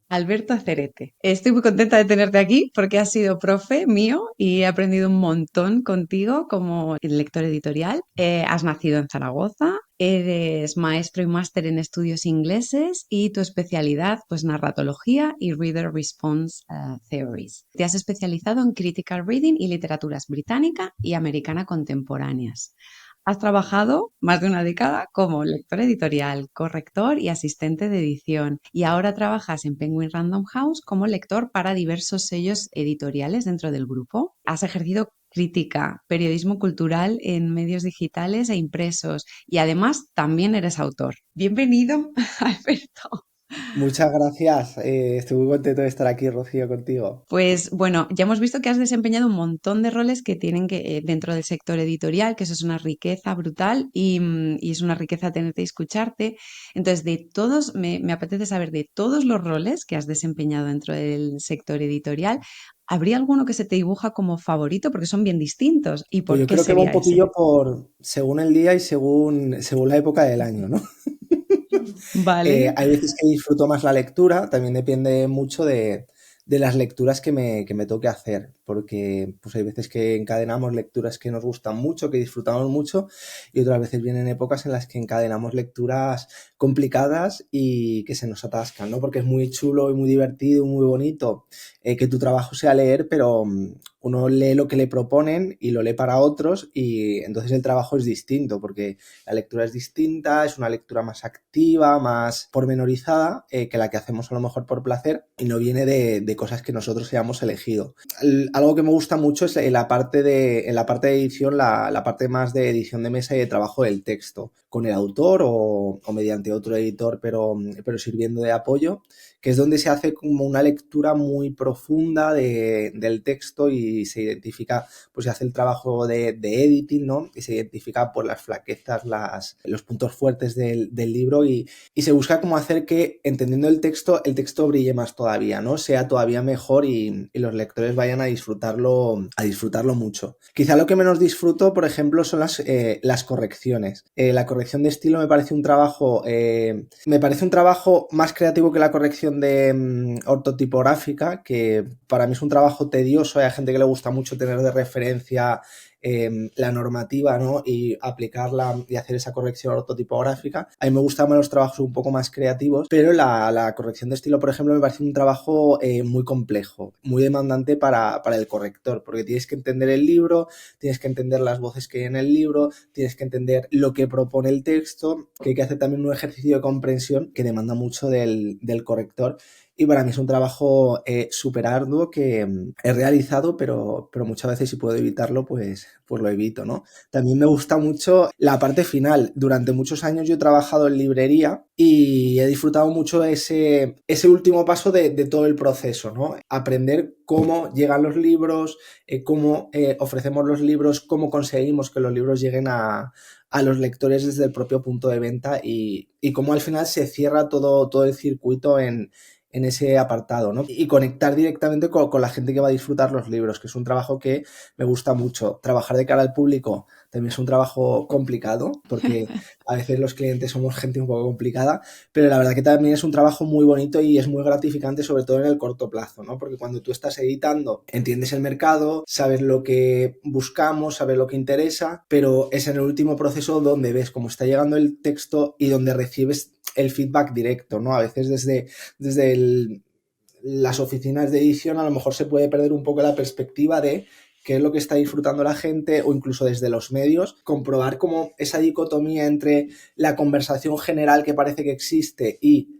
Alberto Acerete. Estoy muy contenta de tenerte aquí porque has sido profe mío y he aprendido un montón contigo como lector editorial. Has nacido en Zaragoza, eres maestro y máster en estudios ingleses y tu especialidad, pues, narratología y Reader Response Theories. Te has especializado en Critical Reading y literaturas británica y americana contemporáneas. Has trabajado más de una década como lector editorial, corrector y asistente de edición, y ahora trabajas en Penguin Random House como lector para diversos sellos editoriales dentro del grupo. Has ejercido crítica, periodismo cultural en medios digitales e impresos, y además también eres autor. Bienvenido, Alberto. Muchas gracias. Estoy muy contento de estar aquí, Rocío, contigo. Pues bueno, ya hemos visto que has desempeñado un montón de roles que tienen que dentro del sector editorial, que eso es una riqueza brutal y es una riqueza tenerte y escucharte. Entonces, me apetece saber de todos los roles que has desempeñado dentro del sector editorial, ¿habría alguno que se te dibuja como favorito? Porque son bien distintos. ¿Y Pues por yo qué creo que va un sería ese? poquillo por según el día y según la época del año, ¿no? Vale. Hay veces que disfruto más la lectura, también depende mucho de las lecturas que me toque hacer, porque pues hay veces que encadenamos lecturas que nos gustan mucho, que disfrutamos mucho, y otras veces vienen épocas en las que encadenamos lecturas complicadas y que se nos atascan, ¿no? Porque es muy chulo y muy divertido, muy bonito que tu trabajo sea leer, pero uno lee lo que le proponen y lo lee para otros y entonces el trabajo es distinto, porque la lectura es distinta, es una lectura más activa, más pormenorizada que la que hacemos a lo mejor por placer y no viene de cosas que nosotros hayamos elegido. Algo que me gusta mucho es en la parte de edición, la parte más de edición de mesa y de trabajo del texto, con el autor o mediante otro editor, pero sirviendo de apoyo, que es donde se hace como una lectura muy profunda del texto y se identifica, pues se hace el trabajo de editing, ¿no? Y se identifica por las flaquezas, los puntos fuertes del libro y se busca como hacer que, entendiendo el texto brille más todavía, ¿no? Sea todavía mejor y los lectores vayan a disfrutarlo mucho. Quizá lo que menos disfruto, por ejemplo, son las correcciones. La corrección de estilo me parece un trabajo más creativo que la corrección de ortotipográfica, que para mí es un trabajo tedioso. Hay gente que le gusta mucho tener de referencia la normativa, ¿no? Y aplicarla y hacer esa corrección ortotipográfica. A mí me gustan más los trabajos un poco más creativos, pero la corrección de estilo, por ejemplo, me parece un trabajo muy complejo, muy demandante para el corrector, porque tienes que entender el libro, tienes que entender las voces que hay en el libro, tienes que entender lo que propone el texto, que hay que hacer también un ejercicio de comprensión que demanda mucho del corrector. Y para mí es un trabajo súper arduo que he realizado, pero muchas veces si puedo evitarlo, pues lo evito, ¿no? También me gusta mucho la parte final. Durante muchos años yo he trabajado en librería y he disfrutado mucho ese último paso de todo el proceso, ¿no? Aprender cómo llegan los libros, cómo ofrecemos los libros, cómo conseguimos que los libros lleguen a los lectores desde el propio punto de venta y cómo al final se cierra todo el circuito en ese apartado, ¿no? Y conectar directamente con la gente que va a disfrutar los libros, que es un trabajo que me gusta mucho. Trabajar de cara al público también es un trabajo complicado, porque a veces los clientes somos gente un poco complicada, pero la verdad que también es un trabajo muy bonito y es muy gratificante, sobre todo en el corto plazo, ¿no? Porque cuando tú estás editando, entiendes el mercado, sabes lo que buscamos, sabes lo que interesa, pero es en el último proceso donde ves cómo está llegando el texto y donde recibes el feedback directo, ¿no? A veces desde las oficinas de edición a lo mejor se puede perder un poco la perspectiva de qué es lo que está disfrutando la gente o incluso desde los medios, comprobar cómo esa dicotomía entre la conversación general que parece que existe y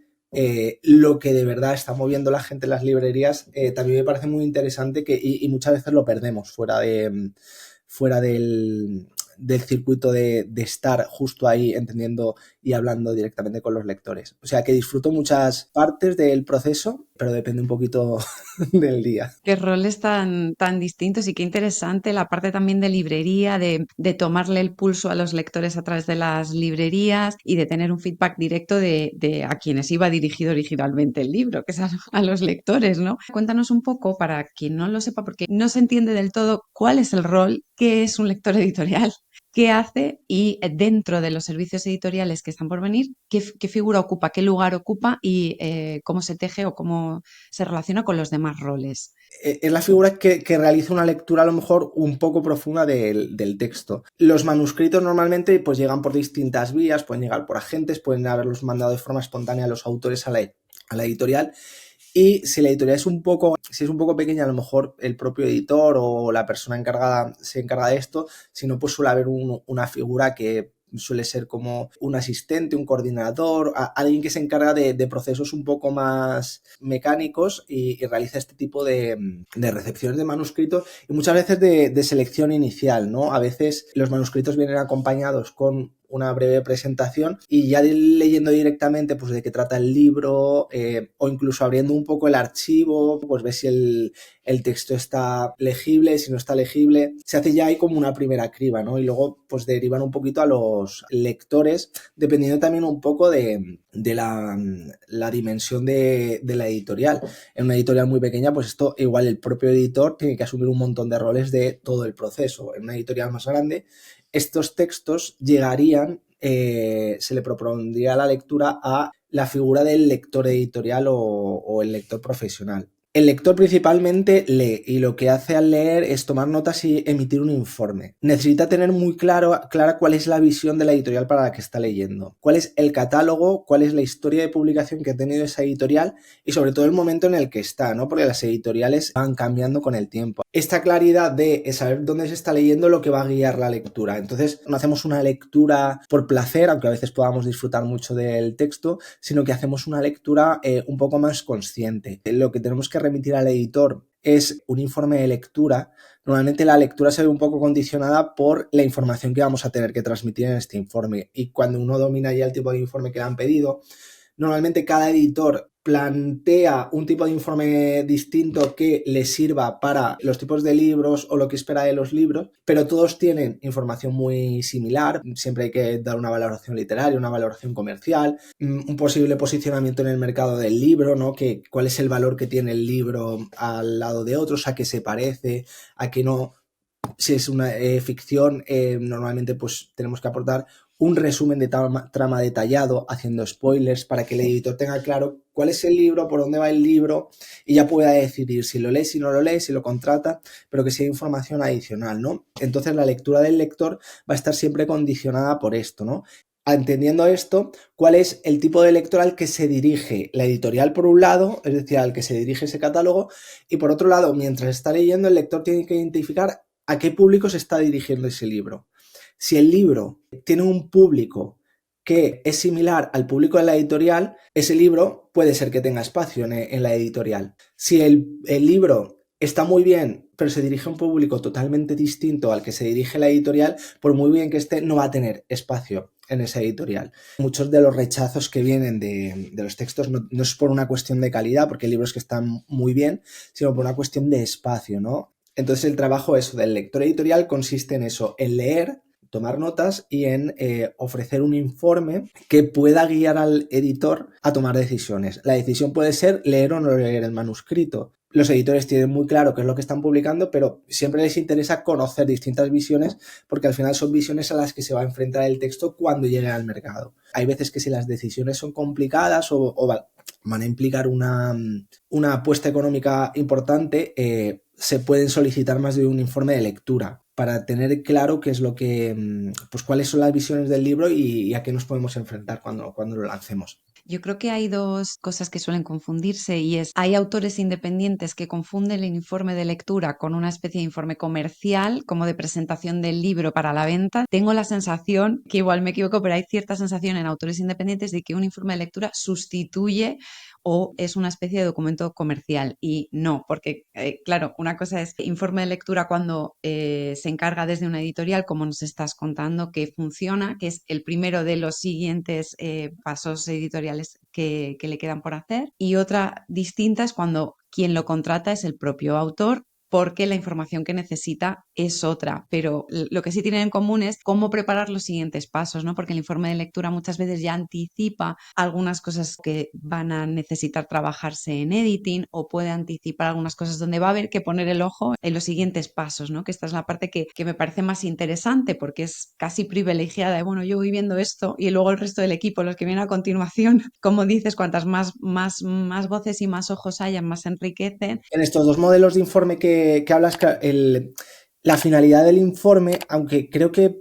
lo que de verdad está moviendo la gente en las librerías, también me parece muy interesante y muchas veces lo perdemos fuera del circuito de estar justo ahí entendiendo y hablando directamente con los lectores. O sea que disfruto muchas partes del proceso, pero depende un poquito del día. Qué roles tan distintos y qué interesante la parte también de librería, de tomarle el pulso a los lectores a través de las librerías y de tener un feedback directo de a quienes iba dirigido originalmente el libro, que es a los lectores, ¿no? Cuéntanos un poco, para quien no lo sepa, porque no se entiende del todo cuál es el rol, qué es un lector editorial. qué hace y dentro de los servicios editoriales que están por venir, qué figura ocupa, qué lugar ocupa y cómo se teje o cómo se relaciona con los demás roles. Es la figura que realiza una lectura a lo mejor un poco profunda del texto. Los manuscritos normalmente pues llegan por distintas vías, pueden llegar por agentes, pueden haberlos mandado de forma espontánea a los autores a la editorial. Y si la editorial si es un poco pequeña, a lo mejor el propio editor o la persona encargada se encarga de esto, si no, pues suele haber una figura que suele ser como un asistente, un coordinador, alguien que se encarga de procesos un poco más mecánicos y realiza este tipo de recepciones de manuscritos y muchas veces de selección inicial, ¿no? A veces los manuscritos vienen acompañados con una breve presentación y ya leyendo directamente pues de qué trata el libro o incluso abriendo un poco el archivo, pues ves si el texto está legible, si no está legible, se hace ya ahí como una primera criba, ¿no? Y luego pues derivan un poquito a los lectores, dependiendo también un poco de la dimensión de la editorial. En una editorial muy pequeña, pues esto igual el propio editor tiene que asumir un montón de roles de todo el proceso. En una editorial más grande, estos textos llegarían, se le propondría la lectura a la figura del lector editorial o el lector profesional. El lector principalmente lee y lo que hace al leer es tomar notas y emitir un informe. Necesita tener muy clara cuál es la visión de la editorial para la que está leyendo, cuál es el catálogo, cuál es la historia de publicación que ha tenido esa editorial y sobre todo el momento en el que está, ¿no? Porque las editoriales van cambiando con el tiempo. Esta claridad de saber dónde se está leyendo lo que va a guiar la lectura. Entonces no hacemos una lectura por placer, aunque a veces podamos disfrutar mucho del texto, sino que hacemos una lectura un poco más consciente. Lo que tenemos que remitir al editor es un informe de lectura. Normalmente la lectura se ve un poco condicionada por la información que vamos a tener que transmitir en este informe y cuando uno domina ya el tipo de informe que le han pedido, normalmente cada editor plantea un tipo de informe distinto que le sirva para los tipos de libros o lo que espera de los libros, pero todos tienen información muy similar. Siempre hay que dar una valoración literaria, una valoración comercial, un posible posicionamiento en el mercado del libro, ¿no? Cuál es el valor que tiene el libro al lado de otros, a qué se parece, a qué no. Si es una ficción, normalmente pues tenemos que aportar un resumen de trama detallado, haciendo spoilers para que el editor tenga claro cuál es el libro, por dónde va el libro y ya pueda decidir si lo lee, si no lo lee, si lo contrata, pero que sea información adicional, ¿no? Entonces la lectura del lector va a estar siempre condicionada por esto, ¿no? Entendiendo esto, ¿cuál es el tipo de lector al que se dirige la editorial por un lado, es decir, al que se dirige ese catálogo, y por otro lado, mientras está leyendo, el lector tiene que identificar a qué público se está dirigiendo ese libro. Si el libro tiene un público que es similar al público de la editorial, ese libro puede ser que tenga espacio en la editorial. Si el libro está muy bien, pero se dirige a un público totalmente distinto al que se dirige la editorial, por muy bien que esté, no va a tener espacio en esa editorial. Muchos de los rechazos que vienen de los textos no es por una cuestión de calidad, porque hay libros que están muy bien, sino por una cuestión de espacio, ¿no? Entonces el trabajo del lector editorial consiste en eso, en leer, tomar notas y en ofrecer un informe que pueda guiar al editor a tomar decisiones. La decisión puede ser leer o no leer el manuscrito. Los editores tienen muy claro qué es lo que están publicando, pero siempre les interesa conocer distintas visiones porque al final son visiones a las que se va a enfrentar el texto cuando llegue al mercado. Hay veces que si las decisiones son complicadas o van a implicar una apuesta económica importante, se pueden solicitar más de un informe de lectura para tener claro qué es lo que, pues cuáles son las visiones del libro y a qué nos podemos enfrentar cuando lo lancemos. Yo creo que hay dos cosas que suelen confundirse y hay autores independientes que confunden el informe de lectura con una especie de informe comercial, como de presentación del libro para la venta. Tengo la sensación, que igual me equivoco, pero hay cierta sensación en autores independientes de que un informe de lectura sustituye o es una especie de documento comercial y no, porque claro, una cosa es informe de lectura cuando se encarga desde una editorial, como nos estás contando, que funciona, que es el primero de los siguientes pasos editoriales que le quedan por hacer, y otra distinta es cuando quien lo contrata es el propio autor porque la información que necesita es otra, pero lo que sí tienen en común es cómo preparar los siguientes pasos, ¿no? Porque el informe de lectura muchas veces ya anticipa algunas cosas que van a necesitar trabajarse en editing o puede anticipar algunas cosas donde va a haber que poner el ojo en los siguientes pasos, ¿no? Que esta es la parte que me parece más interesante porque es casi privilegiada. Y bueno, yo voy viendo esto y luego el resto del equipo, los que vienen a continuación, como dices, cuantas más voces y más ojos hayan, más se enriquecen. En estos dos modelos de informe que hablas, la finalidad del informe, aunque creo que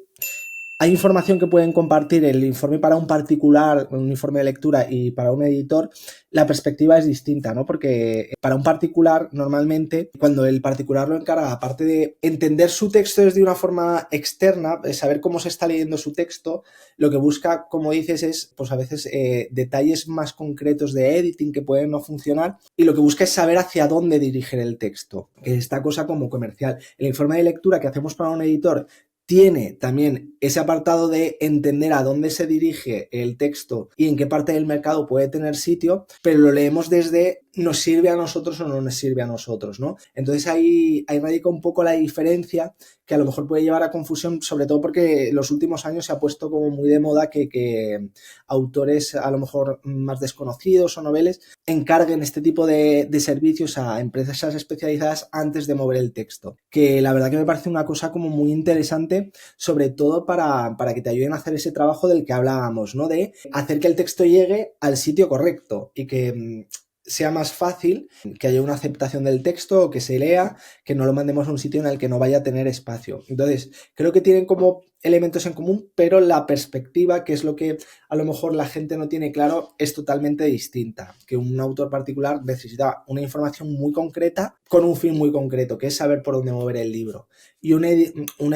hay información que pueden compartir el informe para un particular, un informe de lectura, y para un editor, la perspectiva es distinta, ¿no? Porque para un particular, normalmente, cuando el particular lo encarga, aparte de entender su texto desde una forma externa, saber cómo se está leyendo su texto, lo que busca, como dices, es, pues a veces, detalles más concretos de editing que pueden no funcionar, y lo que busca es saber hacia dónde dirigir el texto, que es esta cosa como comercial. El informe de lectura que hacemos para un editor tiene también ese apartado de entender a dónde se dirige el texto y en qué parte del mercado puede tener sitio, pero lo leemos desde nos sirve a nosotros o no nos sirve a nosotros, ¿no? Entonces ahí radica un poco la diferencia que a lo mejor puede llevar a confusión, sobre todo porque los últimos años se ha puesto como muy de moda que autores a lo mejor más desconocidos o noveles encarguen este tipo de servicios a empresas especializadas antes de mover el texto, que la verdad que me parece una cosa como muy interesante, sobre todo para que te ayuden a hacer ese trabajo del que hablábamos, ¿no? De hacer que el texto llegue al sitio correcto y que sea más fácil que haya una aceptación del texto o que se lea, que no lo mandemos a un sitio en el que no vaya a tener espacio. Entonces, creo que tienen como elementos en común, pero la perspectiva, que es lo que a lo mejor la gente no tiene claro, es totalmente distinta. Que un autor particular necesita una información muy concreta con un fin muy concreto, que es saber por dónde mover el libro. Y una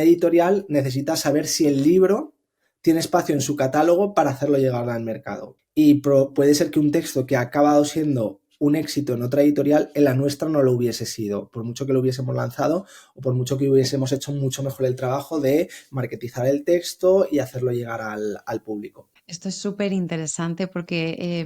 editorial necesita saber si el libro tiene espacio en su catálogo para hacerlo llegar al mercado. Y puede ser que un texto que ha acabado siendo un éxito en otra editorial, en la nuestra no lo hubiese sido, por mucho que lo hubiésemos lanzado o por mucho que hubiésemos hecho mucho mejor el trabajo de marketizar el texto y hacerlo llegar al público. Esto es súper interesante porque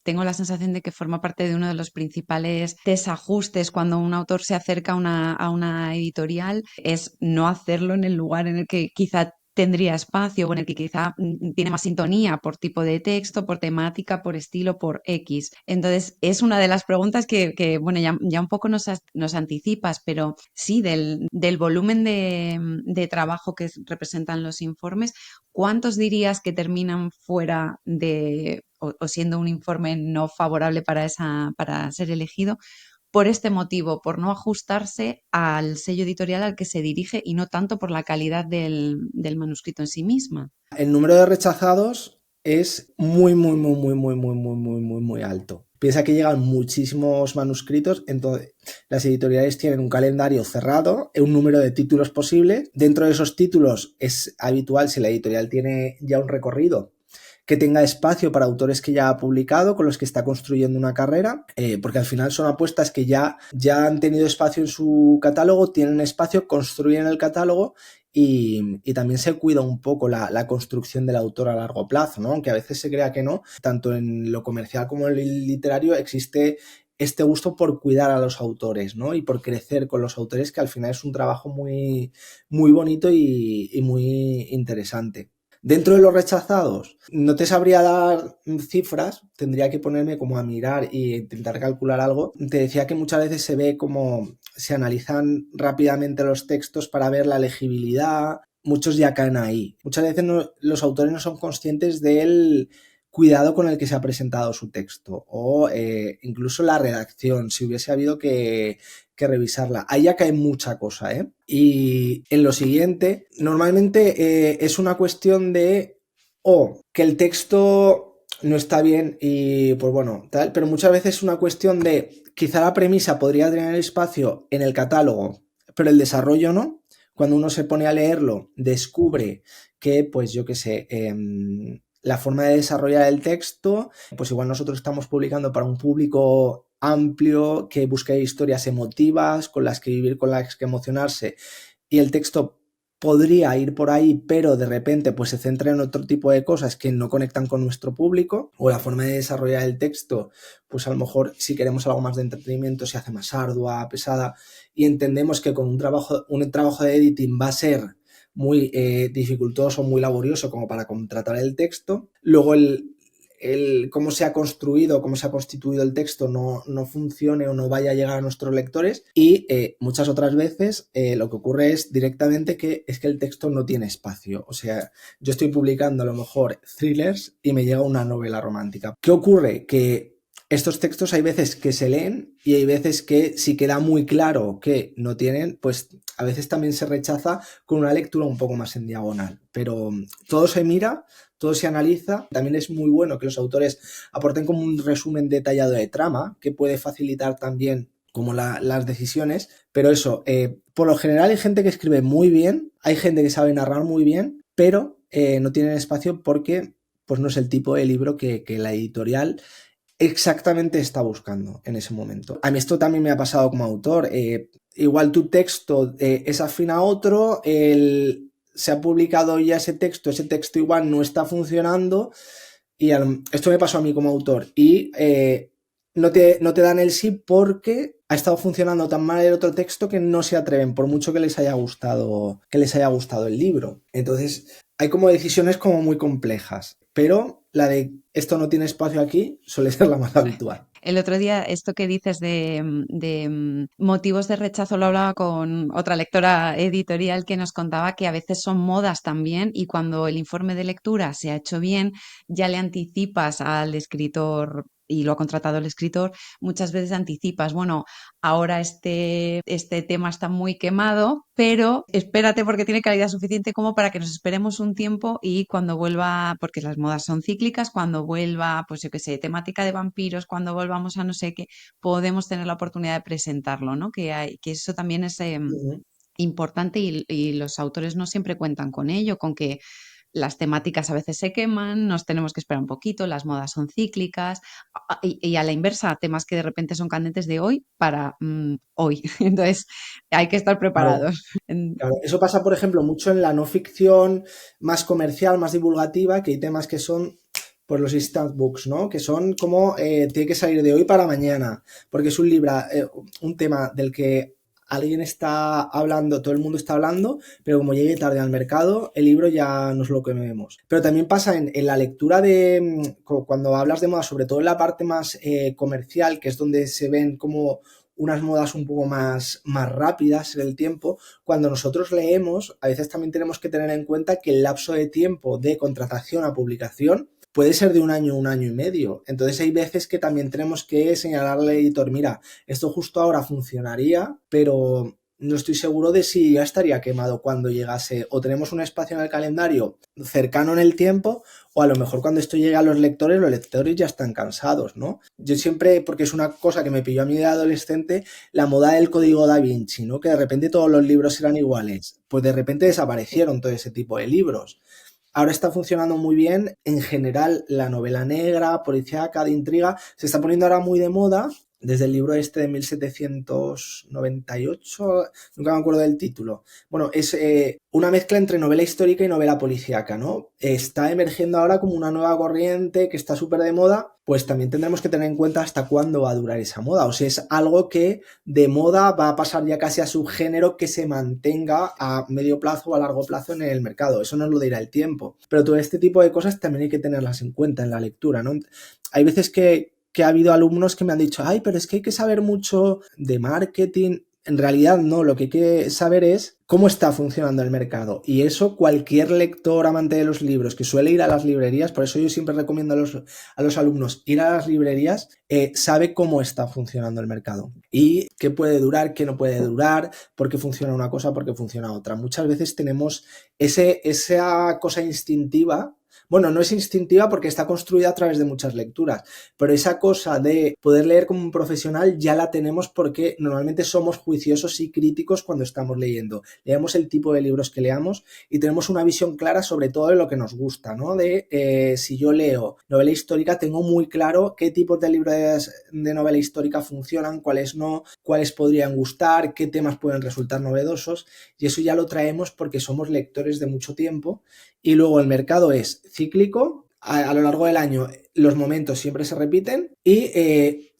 tengo la sensación de que forma parte de uno de los principales desajustes cuando un autor se acerca a una editorial, es no hacerlo en el lugar en el que quizá tendría espacio o en el que quizá tiene más sintonía por tipo de texto, por temática, por estilo, por X. Entonces, es una de las preguntas que bueno, ya un poco nos anticipas, pero sí, del volumen de trabajo que representan los informes, ¿cuántos dirías que terminan fuera o siendo un informe no favorable para ser elegido por este motivo, por no ajustarse al sello editorial al que se dirige y no tanto por la calidad del manuscrito en sí misma? El número de rechazados es muy alto. Piensa que llegan muchísimos manuscritos, entonces las editoriales tienen un calendario cerrado, un número de títulos posible. Dentro de esos títulos es habitual, si la editorial tiene ya un recorrido, que tenga espacio para autores que ya ha publicado, con los que está construyendo una carrera, porque al final son apuestas que ya han tenido espacio en su catálogo, tienen espacio, construyen el catálogo y también se cuida un poco la construcción del autor a largo plazo, ¿no? Aunque a veces se crea que no, tanto en lo comercial como en el literario existe este gusto por cuidar a los autores, ¿no? Y por crecer con los autores, que al final es un trabajo muy, muy bonito y muy interesante. Dentro de los rechazados, no te sabría dar cifras, tendría que ponerme como a mirar e intentar calcular algo. Te decía que muchas veces se ve como se analizan rápidamente los textos para ver la legibilidad, muchos ya caen ahí. Muchas veces los autores no son conscientes del cuidado con el que se ha presentado su texto o incluso la redacción, si hubiese habido que revisarla. Ahí ya cae mucha cosa, ¿eh? Y en lo siguiente, normalmente es una cuestión de que el texto no está bien y pues bueno, tal, pero muchas veces es una cuestión de quizá la premisa podría tener espacio en el catálogo, pero el desarrollo no. Cuando uno se pone a leerlo, descubre que, pues yo qué sé, la forma de desarrollar el texto, pues igual nosotros estamos publicando para un público amplio que busca historias emotivas con las que vivir, con las que emocionarse, y el texto podría ir por ahí, pero de repente pues se centra en otro tipo de cosas que no conectan con nuestro público, o la forma de desarrollar el texto, pues a lo mejor si queremos algo más de entretenimiento se hace más ardua, pesada, y entendemos que con un trabajo de editing va a ser muy dificultoso, muy laborioso como para contratar el texto. Luego cómo se ha construido, cómo se ha constituido el texto no funcione o no vaya a llegar a nuestros lectores, y muchas otras veces lo que ocurre es directamente que el texto no tiene espacio. O sea, yo estoy publicando a lo mejor thrillers y me llega una novela romántica. ¿Qué ocurre? Que estos textos hay veces que se leen y hay veces que si queda muy claro que no tienen, pues a veces también se rechaza con una lectura un poco más en diagonal. Pero todo se mira, todo se analiza. También es muy bueno que los autores aporten como un resumen detallado de trama, que puede facilitar también como las decisiones, pero eso, por lo general hay gente que escribe muy bien, hay gente que sabe narrar muy bien, pero no tienen espacio porque pues no es el tipo de libro que la editorial exactamente está buscando en ese momento. A mí esto también me ha pasado como autor. Igual tu texto es afín a otro, se ha publicado ya ese texto igual no está funcionando, y esto me pasó a mí como autor, y no te dan el sí porque ha estado funcionando tan mal el otro texto que no se atreven, por mucho que les haya gustado el libro. Entonces, hay como decisiones como muy complejas, pero la de esto no tiene espacio aquí suele ser la más habitual. El otro día, esto que dices de motivos de rechazo, lo hablaba con otra lectora editorial que nos contaba que a veces son modas también, y cuando el informe de lectura se ha hecho bien, ya le anticipas al escritor y lo ha contratado el escritor, muchas veces anticipas, bueno, ahora este tema está muy quemado, pero espérate porque tiene calidad suficiente como para que nos esperemos un tiempo, y cuando vuelva, porque las modas son cíclicas, cuando vuelva, pues yo qué sé, temática de vampiros, cuando volvamos a no sé qué, podemos tener la oportunidad de presentarlo, ¿no? Que eso también es Ujú. importante, y los autores no siempre cuentan con ello, con que las temáticas a veces se queman, nos tenemos que esperar un poquito, las modas son cíclicas, y a la inversa, temas que de repente son candentes de hoy para hoy. Entonces, hay que estar Claro, preparados. claro. Eso pasa, por ejemplo, mucho en la no ficción más comercial, más divulgativa, que hay temas que son por los instant books, ¿no? Que son como tiene que salir de hoy para mañana, porque es un tema del que alguien está hablando, todo el mundo está hablando, pero como llegue tarde al mercado, el libro ya no es lo que vemos. Pero también pasa en la lectura cuando hablas de moda, sobre todo en la parte más comercial, que es donde se ven como unas modas un poco más rápidas en el tiempo. Cuando nosotros leemos, a veces también tenemos que tener en cuenta que el lapso de tiempo de contratación a publicación puede ser de un año y medio. Entonces hay veces que también tenemos que señalarle al editor, mira, esto justo ahora funcionaría, pero no estoy seguro de si ya estaría quemado cuando llegase, o tenemos un espacio en el calendario cercano en el tiempo, o a lo mejor cuando esto llegue a los lectores ya están cansados, ¿no? Yo siempre, porque es una cosa que me pilló a mí de adolescente, la moda del código Da Vinci, ¿no? Que de repente todos los libros eran iguales. Pues de repente desaparecieron todo ese tipo de libros. Ahora está funcionando muy bien. En general, la novela negra, policíaca, de intriga, se está poniendo ahora muy de moda. Desde el libro este de 1798, nunca me acuerdo del título. Bueno, es una mezcla entre novela histórica y novela policíaca, ¿no? Está emergiendo ahora como una nueva corriente que está súper de moda. Pues también tendremos que tener en cuenta hasta cuándo va a durar esa moda. O sea, es algo que de moda va a pasar ya casi a subgénero que se mantenga a medio plazo o a largo plazo en el mercado. Eso nos lo dirá el tiempo. Pero todo este tipo de cosas también hay que tenerlas en cuenta en la lectura, ¿no? Hay veces que ha habido alumnos que me han dicho, ay, pero es que hay que saber mucho de marketing. En realidad no, lo que hay que saber es cómo está funcionando el mercado. Y eso cualquier lector amante de los libros que suele ir a las librerías, por eso yo siempre recomiendo a los alumnos ir a las librerías, sabe cómo está funcionando el mercado. Y qué puede durar, qué no puede durar, por qué funciona una cosa, por qué funciona otra. Muchas veces tenemos esa cosa instintiva Bueno, no es instintiva porque está construida a través de muchas lecturas, pero esa cosa de poder leer como un profesional ya la tenemos porque normalmente somos juiciosos y críticos cuando estamos leyendo. Leemos el tipo de libros que leamos y tenemos una visión clara sobre todo de lo que nos gusta, ¿no? Si yo leo novela histórica, tengo muy claro qué tipos de libros de novela histórica funcionan, cuáles no, cuáles podrían gustar, qué temas pueden resultar novedosos, y eso ya lo traemos porque somos lectores de mucho tiempo. Y luego el mercado es cíclico, a lo largo del año los momentos siempre se repiten y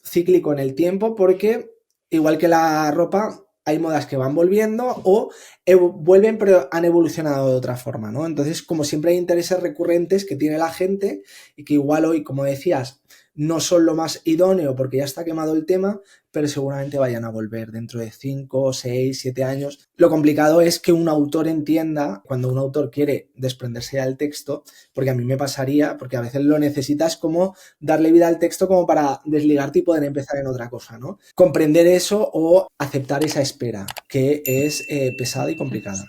cíclico en el tiempo porque igual que la ropa hay modas que van volviendo o vuelven pero han evolucionado de otra forma, ¿no? Entonces, como siempre hay intereses recurrentes que tiene la gente y que igual hoy, como decías, no son lo más idóneo porque ya está quemado el tema, pero seguramente vayan a volver dentro de 5, 6, 7 años. Lo complicado es que un autor entienda, cuando un autor quiere desprenderse del texto, porque a mí me pasaría, porque a veces lo necesitas como darle vida al texto como para desligarte y poder empezar en otra cosa, ¿no? Comprender eso o aceptar esa espera, que es pesada y complicada.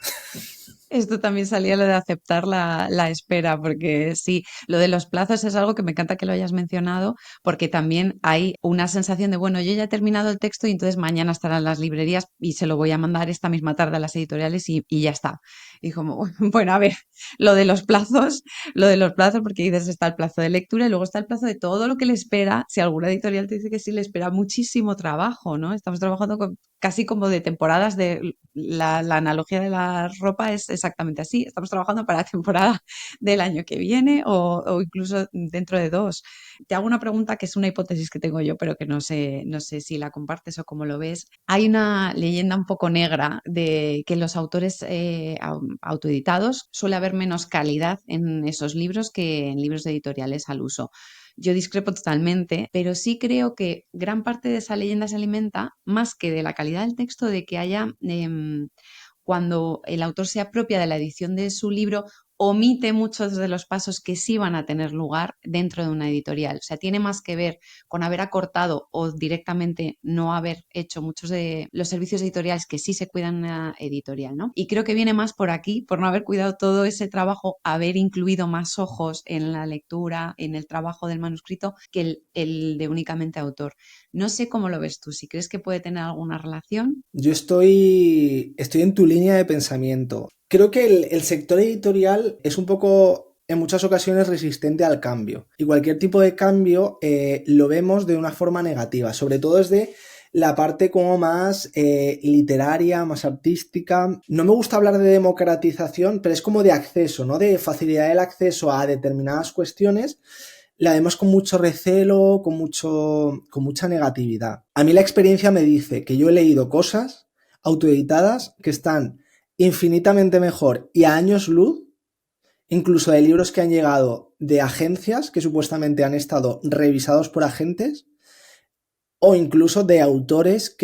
Esto también salía lo de aceptar la espera, porque sí, lo de los plazos es algo que me encanta que lo hayas mencionado, porque también hay una sensación de, bueno, yo ya he terminado el texto y entonces mañana estarán las librerías y se lo voy a mandar esta misma tarde a las editoriales y ya está. Y como, bueno, a ver, lo de los plazos, lo de los plazos, porque dices está el plazo de lectura y luego está el plazo de todo lo que le espera. Si alguna editorial te dice que sí, le espera muchísimo trabajo, ¿no? Estamos trabajando casi como de temporadas de la analogía de la ropa es exactamente así. Estamos trabajando para la temporada del año que viene o incluso dentro de dos. Te hago una pregunta que es una hipótesis que tengo yo, pero que no sé si la compartes o cómo lo ves. Hay una leyenda un poco negra de que los autores autoeditados suele haber menos calidad en esos libros que en libros editoriales al uso. Yo discrepo totalmente, pero sí creo que gran parte de esa leyenda se alimenta más que de la calidad del texto, de que haya, cuando el autor se apropia de la edición de su libro, omite muchos de los pasos que sí van a tener lugar dentro de una editorial. O sea, tiene más que ver con haber acortado o directamente no haber hecho muchos de los servicios editoriales que sí se cuidan en una editorial, ¿no? Y creo que viene más por aquí, por no haber cuidado todo ese trabajo, haber incluido más ojos en la lectura, en el trabajo del manuscrito, que el de únicamente autor. No sé cómo lo ves tú, si crees que puede tener alguna relación. Yo estoy en tu línea de pensamiento. Creo que el sector editorial es un poco, en muchas ocasiones, resistente al cambio. Y cualquier tipo de cambio lo vemos de una forma negativa, sobre todo desde la parte como más literaria, más artística. No me gusta hablar de democratización, pero es como de acceso, ¿no? De facilidad del acceso a determinadas cuestiones la vemos con mucho recelo, con mucha negatividad. A mí la experiencia me dice que yo he leído cosas autoeditadas que están infinitamente mejor y a años luz, incluso de libros que han llegado de agencias que supuestamente han estado revisados por agentes o incluso de autores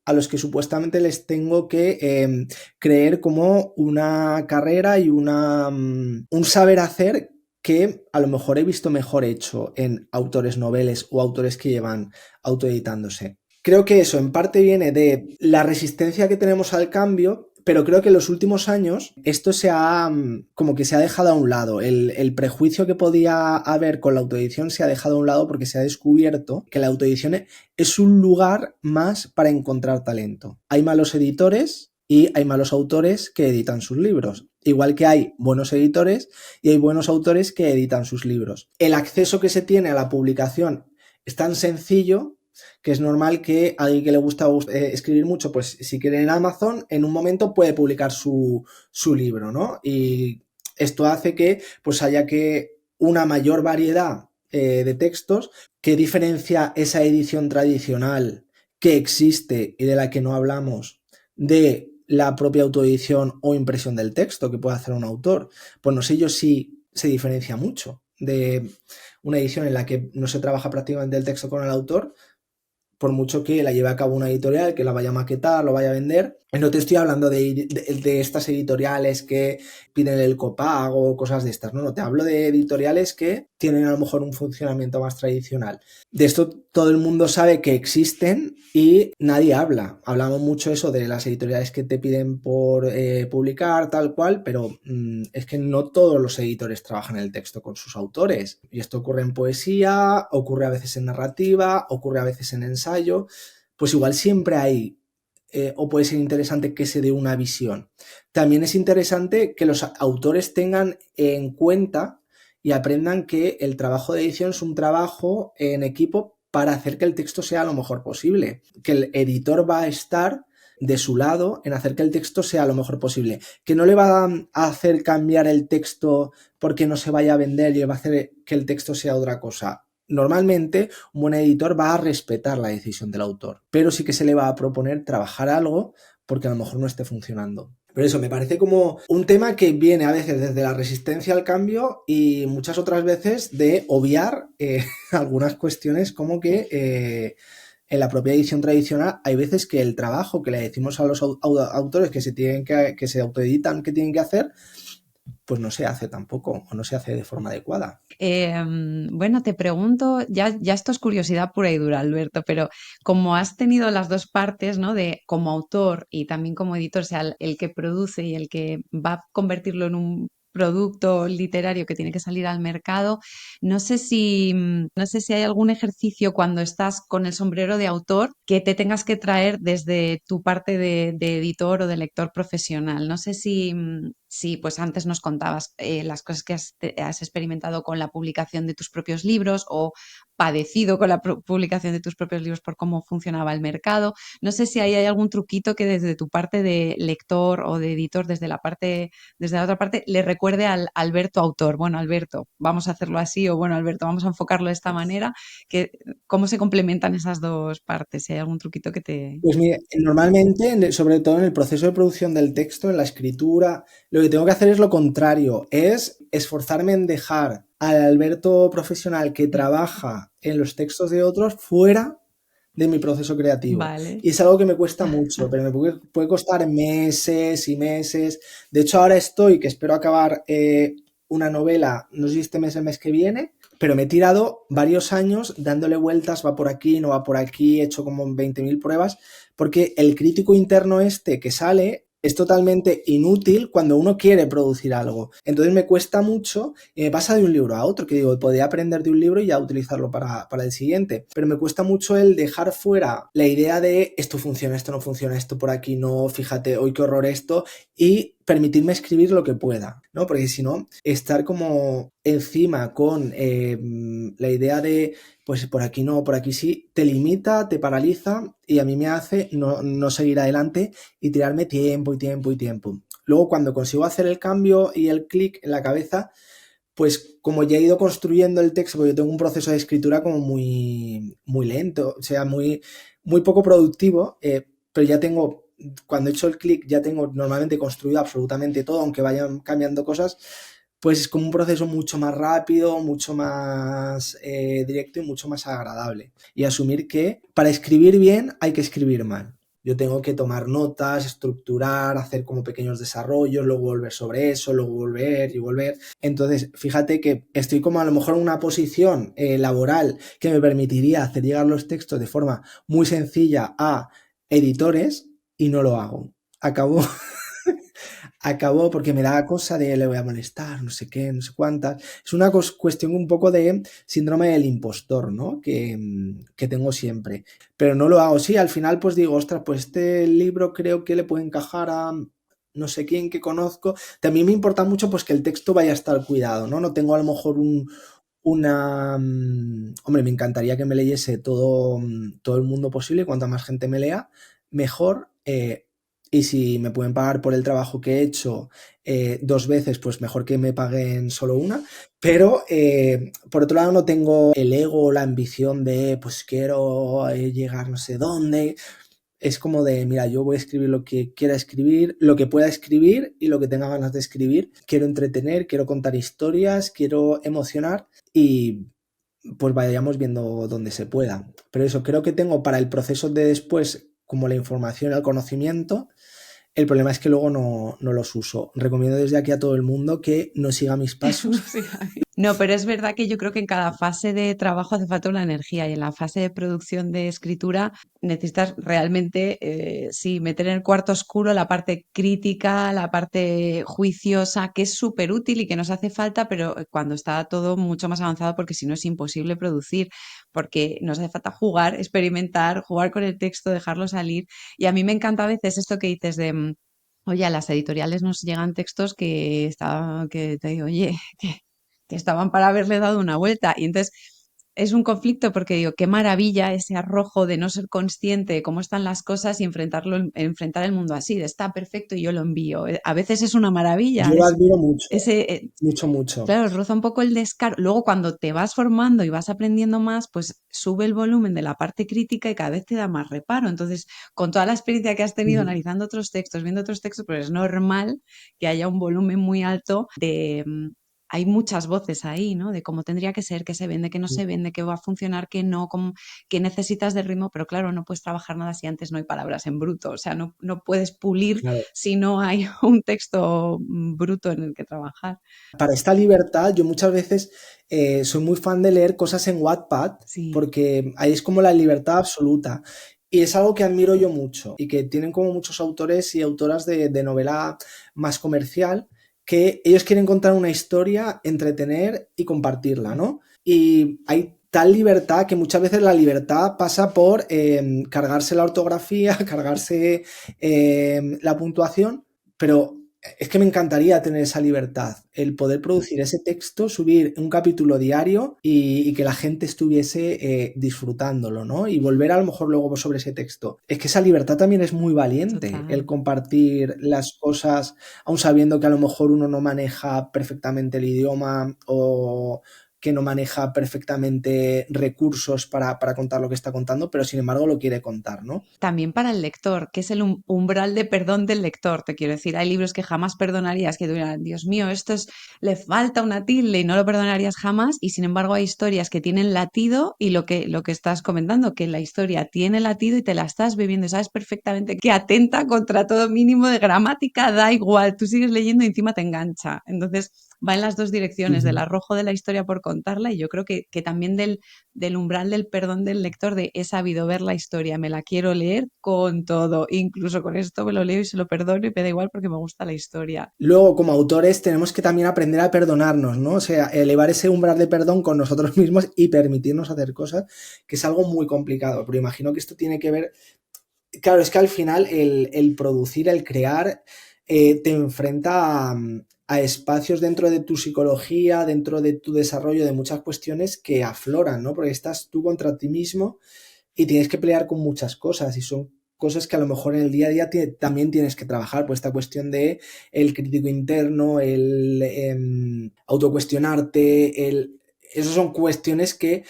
a los que supuestamente les tengo que creer como una carrera y un saber hacer que a lo mejor he visto mejor hecho en autores noveles o autores que llevan autoeditándose. Creo que eso en parte viene de la resistencia que tenemos al cambio, pero creo que en los últimos años esto como que se ha dejado a un lado. El prejuicio que podía haber con la autoedición se ha dejado a un lado porque se ha descubierto que la autoedición es un lugar más para encontrar talento. Hay malos editores y hay malos autores que editan sus libros. Igual que hay buenos editores y hay buenos autores que editan sus libros. El acceso que se tiene a la publicación es tan sencillo que es normal que a alguien que le gusta escribir mucho, pues si quiere en Amazon, en un momento puede publicar su libro, ¿no? Y esto hace que pues haya que una mayor variedad de textos. ¿Qué diferencia esa edición tradicional que existe y de la que no hablamos de la propia autoedición o impresión del texto que puede hacer un autor? Pues no sé yo si se diferencia mucho de una edición en la que no se trabaja prácticamente el texto con el autor, por mucho que la lleve a cabo una editorial, que la vaya a maquetar, lo vaya a vender. No te estoy hablando de estas editoriales que piden el copago, cosas de estas, no, te hablo de editoriales que tienen a lo mejor un funcionamiento más tradicional. De esto todo el mundo sabe que existen y nadie habla. Hablamos mucho eso de las editoriales que te piden por publicar, tal cual, pero es que no todos los editores trabajan el texto con sus autores. Y esto ocurre en poesía, ocurre a veces en narrativa, ocurre a veces en ensayo. Pues igual siempre hay, o puede ser interesante que se dé una visión. También es interesante que los autores tengan en cuenta y aprendan que el trabajo de edición es un trabajo en equipo para hacer que el texto sea lo mejor posible, que el editor va a estar de su lado en hacer que el texto sea lo mejor posible, que no le va a hacer cambiar el texto porque no se vaya a vender y va a hacer que el texto sea otra cosa. Normalmente un buen editor va a respetar la decisión del autor, pero sí que se le va a proponer trabajar algo porque a lo mejor no esté funcionando. Pero eso, me parece como un tema que viene a veces desde la resistencia al cambio y muchas otras veces de obviar algunas cuestiones como que en la propia edición tradicional hay veces que el trabajo que le decimos a los autores que se autoeditan que tienen que hacer, pues no se hace tampoco o no se hace de forma adecuada. Bueno, te pregunto, ya esto es curiosidad pura y dura, Alberto, pero como has tenido las dos partes, ¿no? De como autor y también como editor, o sea, el que produce y el que va a convertirlo en un producto literario que tiene que salir al mercado, no sé si hay algún ejercicio cuando estás con el sombrero de autor que te tengas que traer desde tu parte de editor o de lector profesional. No sé si pues antes nos contabas las cosas que has experimentado con la publicación de tus propios libros o padecido con la publicación de tus propios libros por cómo funcionaba el mercado. No sé si ahí hay algún truquito que desde tu parte de lector o de editor, desde la otra parte, le recuerde al Alberto autor. Bueno, Alberto, vamos a hacerlo así, o bueno, Alberto, vamos a enfocarlo de esta manera. ¿Cómo se complementan esas dos partes? Si hay algún truquito que te... Pues mire, normalmente, sobre todo en el proceso de producción del texto, en la escritura, lo que tengo que hacer es lo contrario, es esforzarme en dejar al Alberto profesional que trabaja en los textos de otros fuera de mi proceso creativo. Vale. Y es algo que me cuesta mucho, pero me puede costar meses y meses. De hecho, ahora que espero acabar una novela, no sé si este mes o el mes que viene, pero me he tirado varios años dándole vueltas, va por aquí, no va por aquí, he hecho como 20.000 pruebas, porque el crítico interno que sale es totalmente inútil cuando uno quiere producir algo. Entonces me cuesta mucho y me pasa de un libro a otro, que digo, podría aprender de un libro y ya utilizarlo para el siguiente, pero me cuesta mucho el dejar fuera la idea de esto funciona, esto no funciona, esto por aquí no, fíjate, hoy qué horror esto, y permitirme escribir lo que pueda, ¿no? Porque si no, estar como encima con la idea de pues por aquí no, por aquí sí, te limita, te paraliza y a mí me hace no seguir adelante y tirarme tiempo y tiempo y tiempo. Luego cuando consigo hacer el cambio y el clic en la cabeza, pues como ya he ido construyendo el texto, porque yo tengo un proceso de escritura como muy, muy lento, o sea, muy, muy poco productivo, pero ya tengo, cuando he hecho el clic, ya tengo normalmente construido absolutamente todo, aunque vayan cambiando cosas, pues es como un proceso mucho más rápido, mucho más directo y mucho más agradable. Y asumir que para escribir bien hay que escribir mal. Yo tengo que tomar notas, estructurar, hacer como pequeños desarrollos, luego volver sobre eso, luego volver y volver. Entonces, fíjate que estoy como a lo mejor en una posición laboral que me permitiría hacer llegar los textos de forma muy sencilla a editores y no lo hago. Acabó porque me da cosa de le voy a molestar, no sé qué, no sé cuántas. Es una cuestión un poco de síndrome del impostor, ¿no? Que tengo siempre. Pero no lo hago. Sí, al final pues digo, ostras, pues este libro creo que le puede encajar a no sé quién que conozco. También me importa mucho pues que el texto vaya a estar cuidado, ¿no? No tengo a lo mejor hombre, me encantaría que me leyese todo el mundo posible. Cuanta más gente me lea, mejor. Y si me pueden pagar por el trabajo que he hecho 2 veces, pues mejor que me paguen solo una. Pero por otro lado no tengo el ego o la ambición de pues quiero llegar no sé dónde. Es como de, mira, yo voy a escribir lo que quiera escribir, lo que pueda escribir y lo que tenga ganas de escribir. Quiero entretener, quiero contar historias, quiero emocionar y pues vayamos viendo dónde se pueda. Pero eso, creo que tengo para el proceso de después como la información, el conocimiento. El problema es que luego no los uso. Recomiendo desde aquí a todo el mundo que no siga mis pasos. Sí. No, pero es verdad que yo creo que en cada fase de trabajo hace falta una energía y en la fase de producción de escritura necesitas realmente, sí, meter en el cuarto oscuro la parte crítica, la parte juiciosa, que es súper útil y que nos hace falta, pero cuando está todo mucho más avanzado, porque si no es imposible producir, porque nos hace falta jugar, experimentar, jugar con el texto, dejarlo salir. Y a mí me encanta a veces esto que dices de... Oye, a las editoriales nos llegan textos que que te digo, oye, que estaban para haberle dado una vuelta. Y entonces es un conflicto porque digo, qué maravilla ese arrojo de no ser consciente de cómo están las cosas y enfrentar el mundo así, de está perfecto y yo lo envío. A veces es una maravilla, Yo lo admiro mucho, ese, mucho, mucho. claro, roza un poco el descaro. Luego, cuando te vas formando y vas aprendiendo más, pues sube el volumen de la parte crítica y cada vez te da más reparo. Entonces, con toda la experiencia que has tenido Ujú. analizando otros textos, viendo otros textos, pues es normal que haya un volumen muy alto de... hay muchas voces ahí, ¿no? De cómo tendría que ser, qué se vende, qué no se vende, qué va a funcionar, qué no, qué necesitas de ritmo, pero claro, no puedes trabajar nada si antes no hay palabras en bruto. O sea, no puedes pulir Claro. si no hay un texto bruto en el que trabajar. Para esta libertad, yo muchas veces soy muy fan de leer cosas en Wattpad, Sí. porque ahí es como la libertad absoluta. Y es algo que admiro yo mucho y que tienen como muchos autores y autoras de novela más comercial, que ellos quieren contar una historia, entretener y compartirla, ¿no? Y hay tal libertad que muchas veces la libertad pasa por cargarse la ortografía, cargarse la puntuación, pero es que me encantaría tener esa libertad, el poder producir ese texto, subir un capítulo diario y que la gente estuviese disfrutándolo, ¿no? Y volver a lo mejor luego sobre ese texto. Es que esa libertad también es muy valiente, el Total. compartir las cosas, aun sabiendo que a lo mejor uno no maneja perfectamente el idioma o que no maneja perfectamente recursos para contar lo que está contando, pero sin embargo lo quiere contar, ¿no? También para el lector, que es el umbral de perdón del lector, te quiero decir. Hay libros que jamás perdonarías, que dirán, Dios mío, le falta una tilde y no lo perdonarías jamás. Y sin embargo hay historias que tienen latido y lo que estás comentando, que la historia tiene latido y te la estás bebiendo. Sabes perfectamente que atenta contra todo mínimo de gramática, da igual, tú sigues leyendo y encima te engancha. Entonces va en las dos direcciones, del Ujú. arrojo de la historia por contarla y yo creo que también del umbral del perdón del lector, de he sabido ver la historia, me la quiero leer con todo, incluso con esto me lo leo y se lo perdono y me da igual porque me gusta la historia. Luego, como autores, tenemos que también aprender a perdonarnos, ¿no? O sea, elevar ese umbral de perdón con nosotros mismos y permitirnos hacer cosas, que es algo muy complicado. Pero imagino que esto tiene que ver. Claro, es que al final el producir, el crear, te enfrenta a espacios dentro de tu psicología, dentro de tu desarrollo, de muchas cuestiones que afloran, ¿no? Porque estás tú contra ti mismo y tienes que pelear con muchas cosas y son cosas que a lo mejor en el día a día también tienes que trabajar, pues esta cuestión de el crítico interno, el autocuestionarte, esas son cuestiones que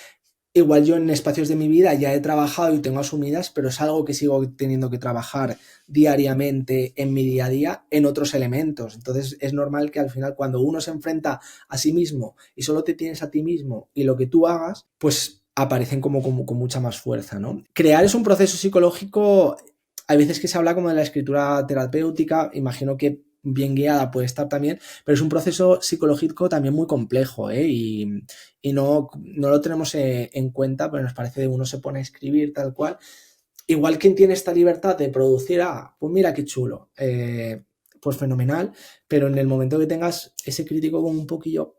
igual yo en espacios de mi vida ya he trabajado y tengo asumidas, pero es algo que sigo teniendo que trabajar diariamente en mi día a día en otros elementos. Entonces es normal que al final cuando uno se enfrenta a sí mismo y solo te tienes a ti mismo y lo que tú hagas, pues aparecen como con mucha más fuerza, ¿no? Crear es un proceso psicológico, hay veces que se habla como de la escritura terapéutica, imagino que bien guiada puede estar también, pero es un proceso psicológico también muy complejo, ¿eh? Y no lo tenemos en cuenta, pero nos parece que uno se pone a escribir tal cual. Igual quien tiene esta libertad de producir, pues mira qué chulo, pues fenomenal, pero en el momento que tengas ese crítico como un poquillo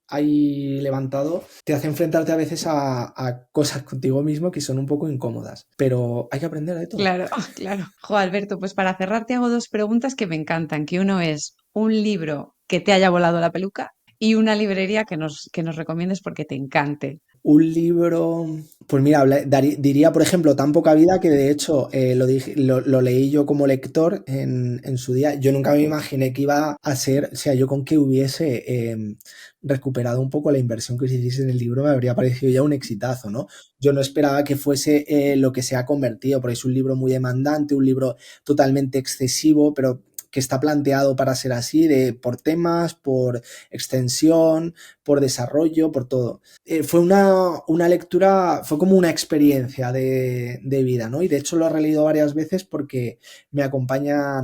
ahí levantado, te hace enfrentarte a veces a cosas contigo mismo que son un poco incómodas, pero hay que aprender de todo. Claro, claro. Jo, Alberto, pues para cerrar te hago dos preguntas que me encantan, que uno es un libro que te haya volado la peluca y una librería que nos recomiendes porque te encante. Un libro, pues mira, diría, por ejemplo, Tan poca vida, que de hecho lo leí yo como lector en su día. Yo nunca me imaginé que iba a ser, o sea, yo con que hubiese recuperado un poco la inversión que se hiciese en el libro me habría parecido ya un exitazo, ¿no? Yo no esperaba que fuese lo que se ha convertido, porque es un libro muy demandante, un libro totalmente excesivo, pero que está planteado para ser así, por temas, por extensión, por desarrollo, por todo. Fue una lectura, fue como una experiencia de vida, ¿no? Y de hecho lo he releído varias veces porque me acompaña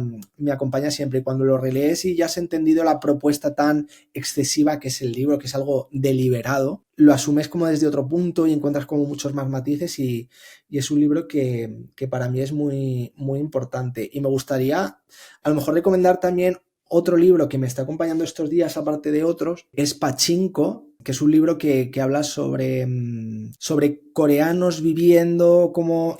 siempre. Y cuando lo relees y ya has entendido la propuesta tan excesiva que es el libro, que es algo deliberado, lo asumes como desde otro punto y encuentras como muchos más matices y es un libro que para mí es muy, muy importante. Y me gustaría a lo mejor recomendar también otro libro que me está acompañando estos días, aparte de otros, es Pachinko, que es un libro que habla sobre coreanos viviendo como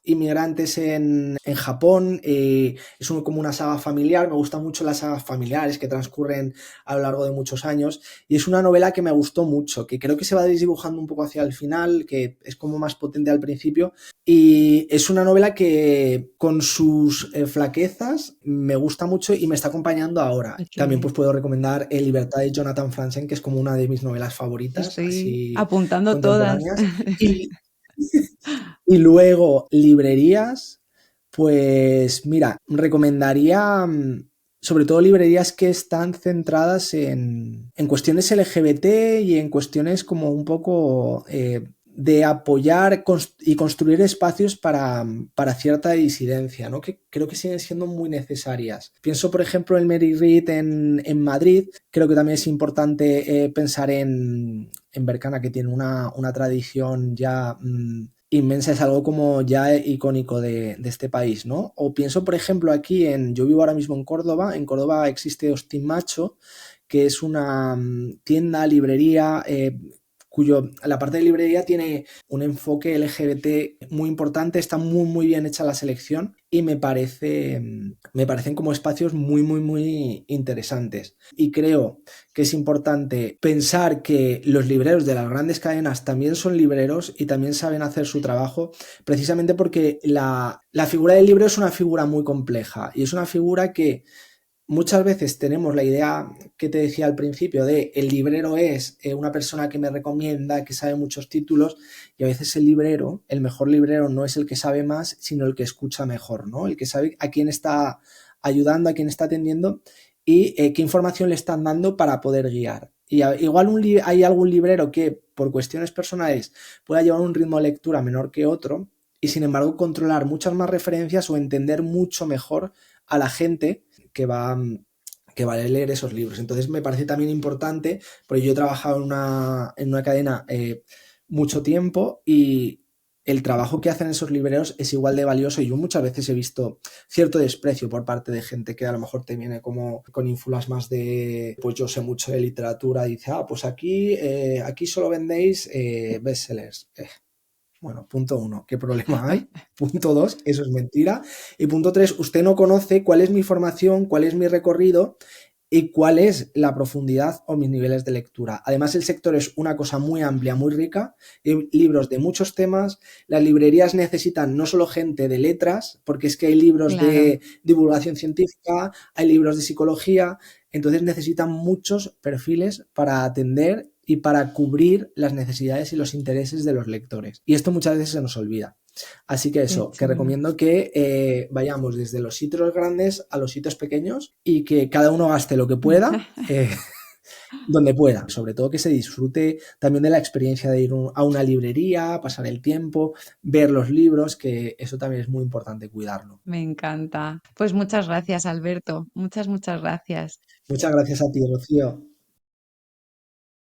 inmigrantes en Japón. Es como una saga familiar, me gustan mucho las sagas familiares que transcurren a lo largo de muchos años y es una novela que me gustó mucho, que creo que se va desdibujando un poco hacia el final, que es como más potente al principio y es una novela que con sus flaquezas me gusta mucho y me está acompañando ahora. Ay, qué También bien. pues puedo recomendar Libertad de Jonathan Franzen, que es como una de mis novelas favoritas, Estoy así apuntando todas. contemporáneas. Y y luego, librerías, pues mira, recomendaría sobre todo librerías que están centradas en cuestiones LGBT y en cuestiones como un poco de apoyar y construir espacios para cierta disidencia, ¿no? Que creo que siguen siendo muy necesarias. Pienso, por ejemplo, en Mary Read en Madrid. Creo que también es importante pensar en Bercana, que tiene una tradición ya inmensa, es algo como ya icónico de este país, ¿no? O pienso, por ejemplo, aquí yo vivo ahora mismo en Córdoba existe Hostin Macho, que es una tienda, librería, la parte de librería tiene un enfoque LGBT muy importante, está muy muy bien hecha la selección y me parecen como espacios muy muy muy interesantes. Y creo que es importante pensar que los libreros de las grandes cadenas también son libreros y también saben hacer su trabajo, precisamente porque la figura del libro es una figura muy compleja y es una figura que muchas veces tenemos la idea que te decía al principio de el librero es una persona que me recomienda, que sabe muchos títulos y a veces el librero, el mejor librero no es el que sabe más, sino el que escucha mejor, ¿no? El que sabe a quién está ayudando, a quién está atendiendo y qué información le están dando para poder guiar. Y igual hay algún librero que por cuestiones personales pueda llevar un ritmo de lectura menor que otro y sin embargo controlar muchas más referencias o entender mucho mejor a la gente que va, que va a leer esos libros. Entonces me parece también importante, porque yo he trabajado en una cadena mucho tiempo y el trabajo que hacen esos libreros es igual de valioso y yo muchas veces he visto cierto desprecio por parte de gente que a lo mejor te viene como con ínfulas más de pues yo sé mucho de literatura y dice pues aquí solo vendéis bestsellers. Bueno, punto uno, ¿qué problema hay? Punto dos, eso es mentira. Y punto tres, usted no conoce cuál es mi formación, cuál es mi recorrido y cuál es la profundidad o mis niveles de lectura. Además, el sector es una cosa muy amplia, muy rica, hay libros de muchos temas. Las librerías necesitan no solo gente de letras, porque es que hay libros Claro. de divulgación científica, hay libros de psicología, entonces necesitan muchos perfiles para atender y para cubrir las necesidades y los intereses de los lectores. Y esto muchas veces se nos olvida. Así que Qué eso, que chulo. recomiendo que vayamos desde los sitios grandes a los sitios pequeños y que cada uno gaste lo que pueda, donde pueda. Sobre todo que se disfrute también de la experiencia de ir a una librería, pasar el tiempo, ver los libros, que eso también es muy importante cuidarlo. Me encanta. Pues muchas gracias, Alberto. Muchas, muchas gracias. Muchas gracias a ti, Rocío.